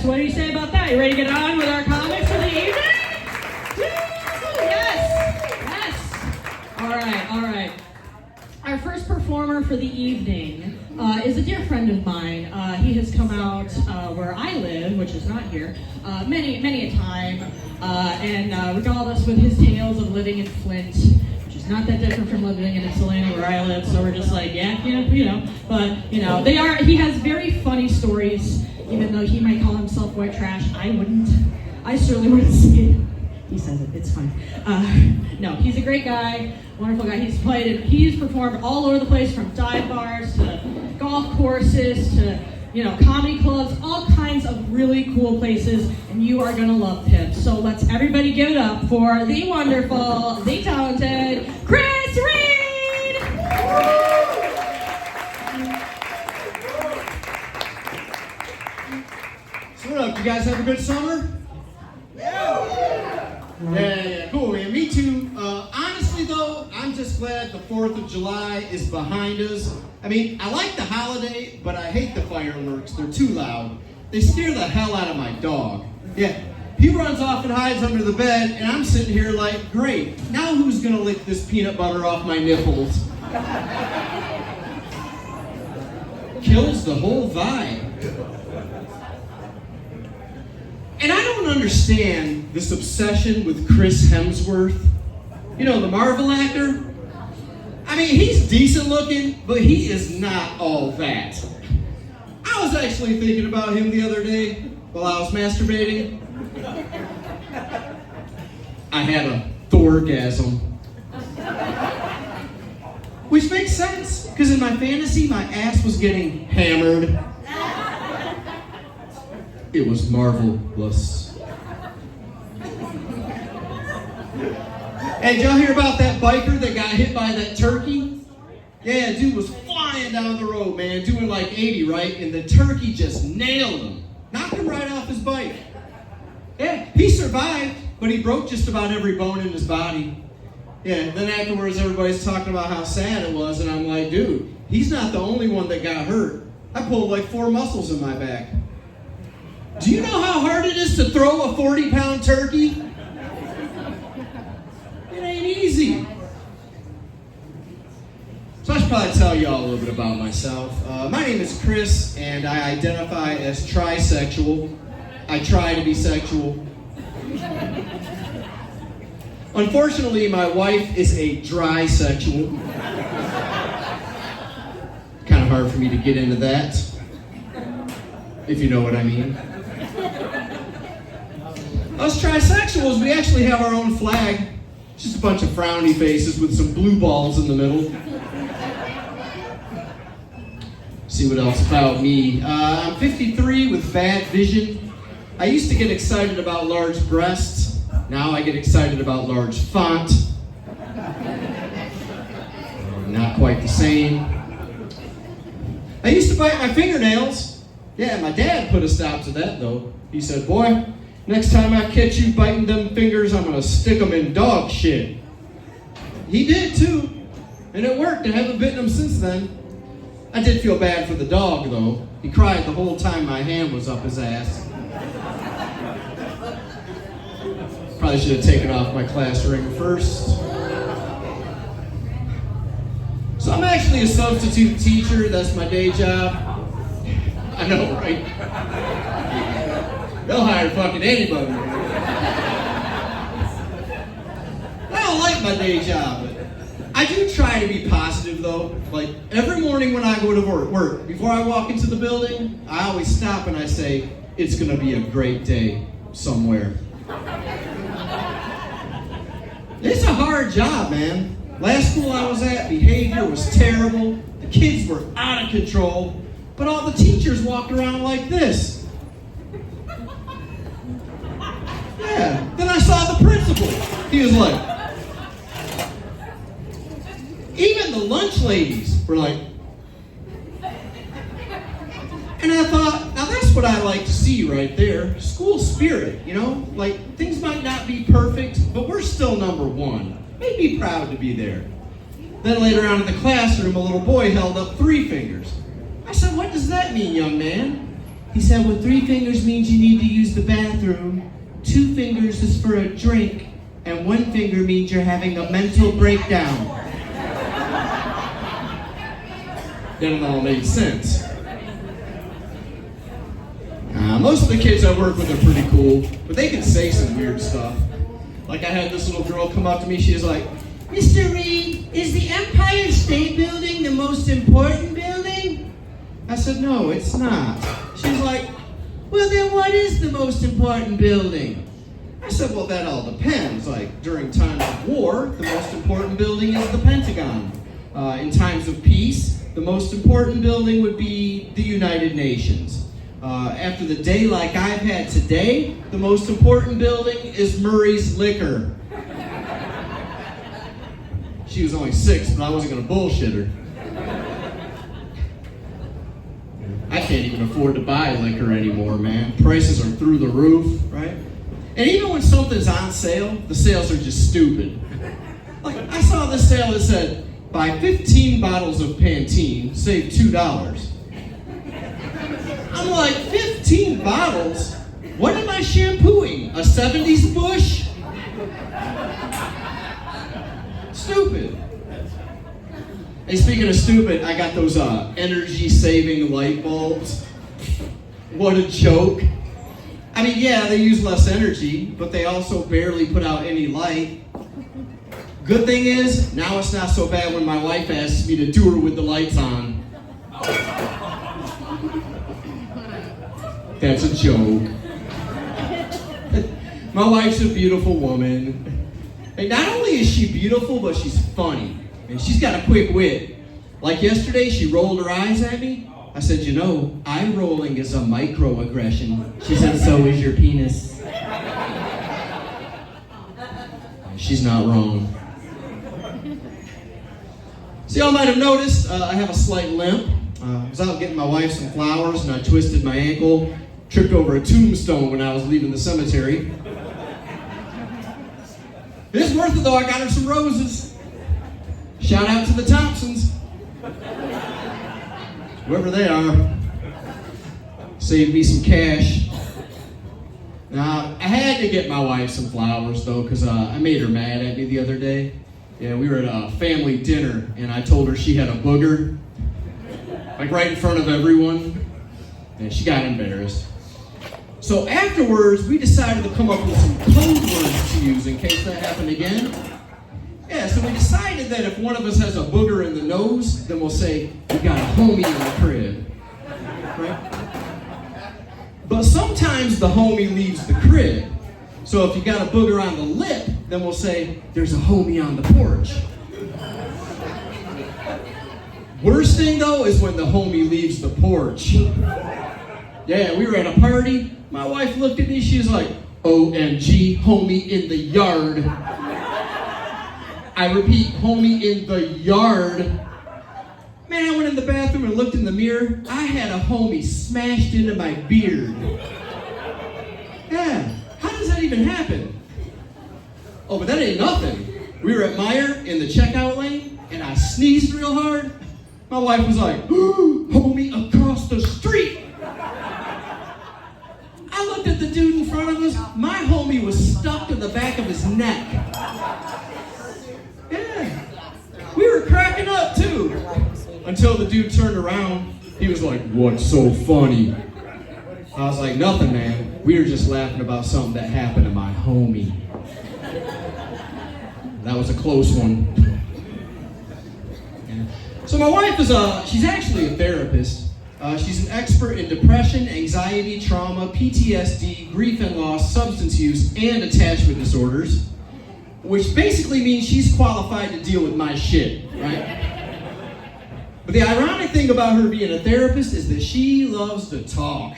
What do you say about that? You ready to get on with our comics for the evening? Yes. All right. Our first performer for the evening is a dear friend of mine. He has come out where I live, which is not here, many a time, and regaled us with his tales of living in Flint, which is not that different from living in Ypsilanti where I live. So we're just like, but he has very funny stories. Even though he might call himself white trash, I wouldn't. I certainly wouldn't see it. He says it. It's fine. No, he's a great guy, wonderful guy. He's performed all over the place, from dive bars to golf courses to comedy clubs, all kinds of really cool places, and you are gonna love him. So let's everybody give it up for the wonderful, the talented Chris Reed. So what up? You guys have a good summer? Yeah, cool, man. Me too. Honestly, though, I'm just glad the 4th of July is behind us. I mean, I like the holiday, but I hate the fireworks. They're too loud. They scare the hell out of my dog. Yeah, he runs off and hides under the bed, and I'm sitting here like, great. Now who's gonna lick this peanut butter off my nipples? Kills the whole vibe. And I don't understand this obsession with Chris Hemsworth. The Marvel actor. I mean, he's decent looking, but he is not all that. I was actually thinking about him the other day while I was masturbating. I had a Thorgasm. Which makes sense, because in my fantasy, my ass was getting hammered. It was marvelous. Hey, did y'all hear about that biker that got hit by that turkey? Yeah, dude was flying down the road, man, doing like 80, right? And the turkey just nailed him. Knocked him right off his bike. Yeah, he survived, but he broke just about every bone in his body. Yeah, then afterwards everybody's talking about how sad it was, and I'm like, dude, he's not the only one that got hurt. I pulled like 4 muscles in my back. Do you know how hard it is to throw a 40-pound turkey? It ain't easy. So I should probably tell you all a little bit about myself. My name is Chris, and I identify as trisexual. I try to be sexual. Unfortunately, my wife is a dry-sexual. Kind of hard for me to get into that, if you know what I mean. Us trisexuals, we actually have our own flag. Just a bunch of frowny faces with some blue balls in the middle. See what else about me. I'm 53 with bad vision. I used to get excited about large breasts. Now I get excited about large font. Not quite the same. I used to bite my fingernails. Yeah, my dad put a stop to that though. He said, boy, next time I catch you biting them fingers, I'm gonna stick them in dog shit. He did too, and it worked. I haven't bitten him since then. I did feel bad for the dog though. He cried the whole time my hand was up his ass. Probably should have taken off my class ring first. So I'm actually a substitute teacher. That's my day job. I know, right? They'll hire fucking anybody. I don't like my day job, but I do try to be positive though. Like every morning when I go to work, before I walk into the building, I always stop and I say, it's gonna be a great day somewhere. It's a hard job, man. Last school I was at, behavior was terrible. The kids were out of control, but all the teachers walked around like this. Yeah, then I saw the principal. He was like, even the lunch ladies were like, and I thought, now that's what I like to see right there. School spirit, Like, things might not be perfect, but we're still number one. Made me proud to be there. Then later on in the classroom, a little boy held up 3 fingers. I said, what does that mean, young man? He said, well, 3 fingers means you need to use the bathroom, 2 fingers is for a drink, and 1 finger means you're having a mental breakdown. Then it all made sense. Most of the kids I work with are pretty cool, but they can say some weird stuff. Like I had this little girl come up to me, she was like, Mr. Reed, is the Empire State Building the most important building? I said, no, it's not. She's like, well then what is the most important building? I said, well that all depends. Like during times of war, the most important building is the Pentagon. In times of peace, the most important building would be the United Nations. After the day like I've had today, the most important building is Murray's Liquor. She was only 6, but I wasn't going to bullshit her. I can't even afford to buy liquor anymore, man. Prices are through the roof, right? And even when something's on sale, the sales are just stupid. Like, I saw this sale that said, buy 15 bottles of Pantene, save $2. I'm like, 15 bottles? What am I shampooing? A 70s bush? Stupid. Hey, speaking of stupid, I got those energy-saving light bulbs. What a joke. I mean, yeah, they use less energy, but they also barely put out any light. Good thing is, now it's not so bad when my wife asks me to do her with the lights on. That's a joke. My wife's a beautiful woman. And not only is she beautiful, but she's funny. And she's got a quick wit. Like yesterday, she rolled her eyes at me. I said, you know, eye rolling is a microaggression. She said, so is your penis. She's not wrong. So y'all might have noticed I have a slight limp. I was out getting my wife some flowers and I twisted my ankle, tripped over a tombstone when I was leaving the cemetery. It's worth it though, I got her some roses. Shout out to the Thompsons. Whoever they are. Saved me some cash. Now, I had to get my wife some flowers though, because I made her mad at me the other day. Yeah, we were at a family dinner and I told her she had a booger. Like right in front of everyone. And she got embarrassed. So afterwards, we decided to come up with some code words to use in case that happened again. Yeah, so we decided that if one of us has a booger in the nose, then we'll say, we got a homie in the crib. Right? But sometimes the homie leaves the crib. So if you got a booger on the lip, then we'll say, there's a homie on the porch. Worst thing though is when the homie leaves the porch. Yeah, we were at a party. My wife looked at me, she was like, OMG, homie in the yard. I repeat, homie in the yard. Man, I went in the bathroom and looked in the mirror. I had a homie smashed into my beard. Yeah, how does that even happen? Oh, but that ain't nothing. We were at Meijer in the checkout lane, and I sneezed real hard. My wife was like, homie across the street. I looked at the dude in front of us. My homie was stuck to the back of his neck. Yeah. We were cracking up too. Until the dude turned around. He was like, what's so funny? I was like, nothing, man. We were just laughing about something that happened to my homie. That was a close one. Yeah. So my wife is she's actually a therapist. She's an expert in depression, anxiety, trauma, PTSD, grief and loss, substance use, and attachment disorders, which basically means she's qualified to deal with my shit, right? But the ironic thing about her being a therapist is that she loves to talk.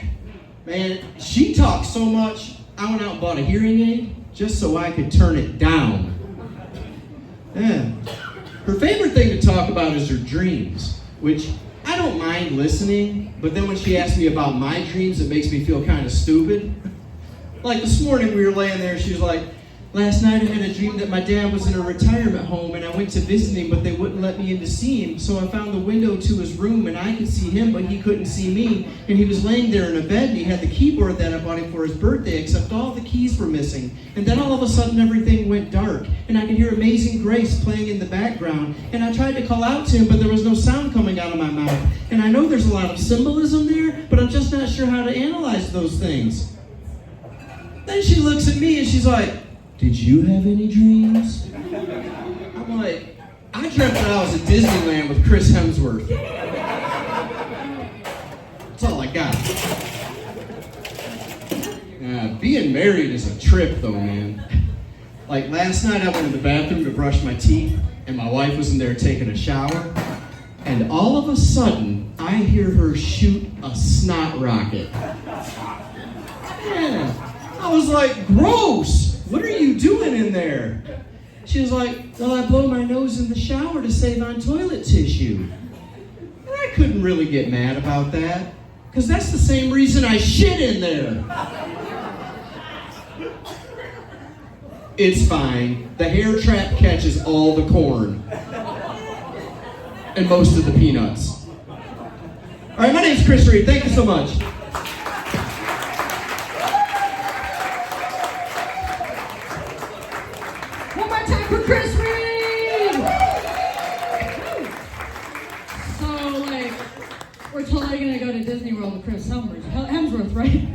Man, she talks so much, I went out and bought a hearing aid just so I could turn it down. Yeah. Her favorite thing to talk about is her dreams, which I don't mind listening, but then when she asks me about my dreams, it makes me feel kind of stupid. Like this morning we were laying there, she was like, Last night I had a dream that my dad was in a retirement home and I went to visit him, but they wouldn't let me in to see him. So I found the window to his room and I could see him, but he couldn't see me. And he was laying there in a bed and he had the keyboard that I bought him for his birthday, except all the keys were missing. And then all of a sudden everything went dark and I could hear Amazing Grace playing in the background. And I tried to call out to him, but there was no sound coming out of my mouth. And I know there's a lot of symbolism there, but I'm just not sure how to analyze those things. Then she looks at me and she's like, "Did you have any dreams?" I'm like, "I dreamt that I was at Disneyland with Chris Hemsworth." That's all I got. Being married is a trip though, man. Like last night I went to the bathroom to brush my teeth and my wife was in there taking a shower. And all of a sudden, I hear her shoot a snot rocket. Yeah. I was like, "Gross! What are you doing in there?" She was like, "Well, I blow my nose in the shower to save on toilet tissue." And I couldn't really get mad about that, because that's the same reason I shit in there. It's fine. The hair trap catches all the corn. And most of the peanuts. All right, my name's Chris Reed. Thank you so much. One more time for Chris Reed! So, like, we're totally gonna go to Disney World with Chris Hemsworth, right?